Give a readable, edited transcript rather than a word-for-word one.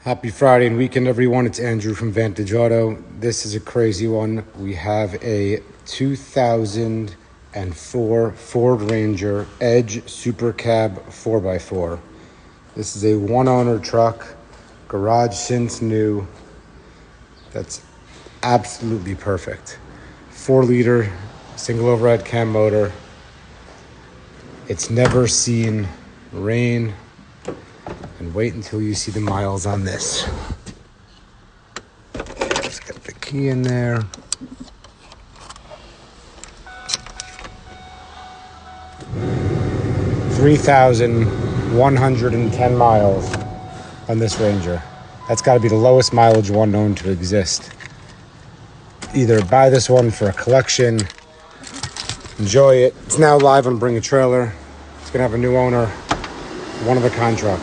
Happy Friday and weekend, everyone. It's Andrew from Vantage Auto. This is a crazy one. We have a 2004 Ford Ranger Edge Super Cab 4x4. This is a one-owner truck, garage since new. That's absolutely perfect. 4-liter single overhead cam motor. It's never seen rain. And wait until you see the miles on this. Let's get the key in there. $3,110 miles on this Ranger. That's got to be the lowest mileage one known to exist. Either buy this one for a collection, enjoy it. It's now live on Bring a Trailer. It's gonna have a new owner, one-of-a-kind truck.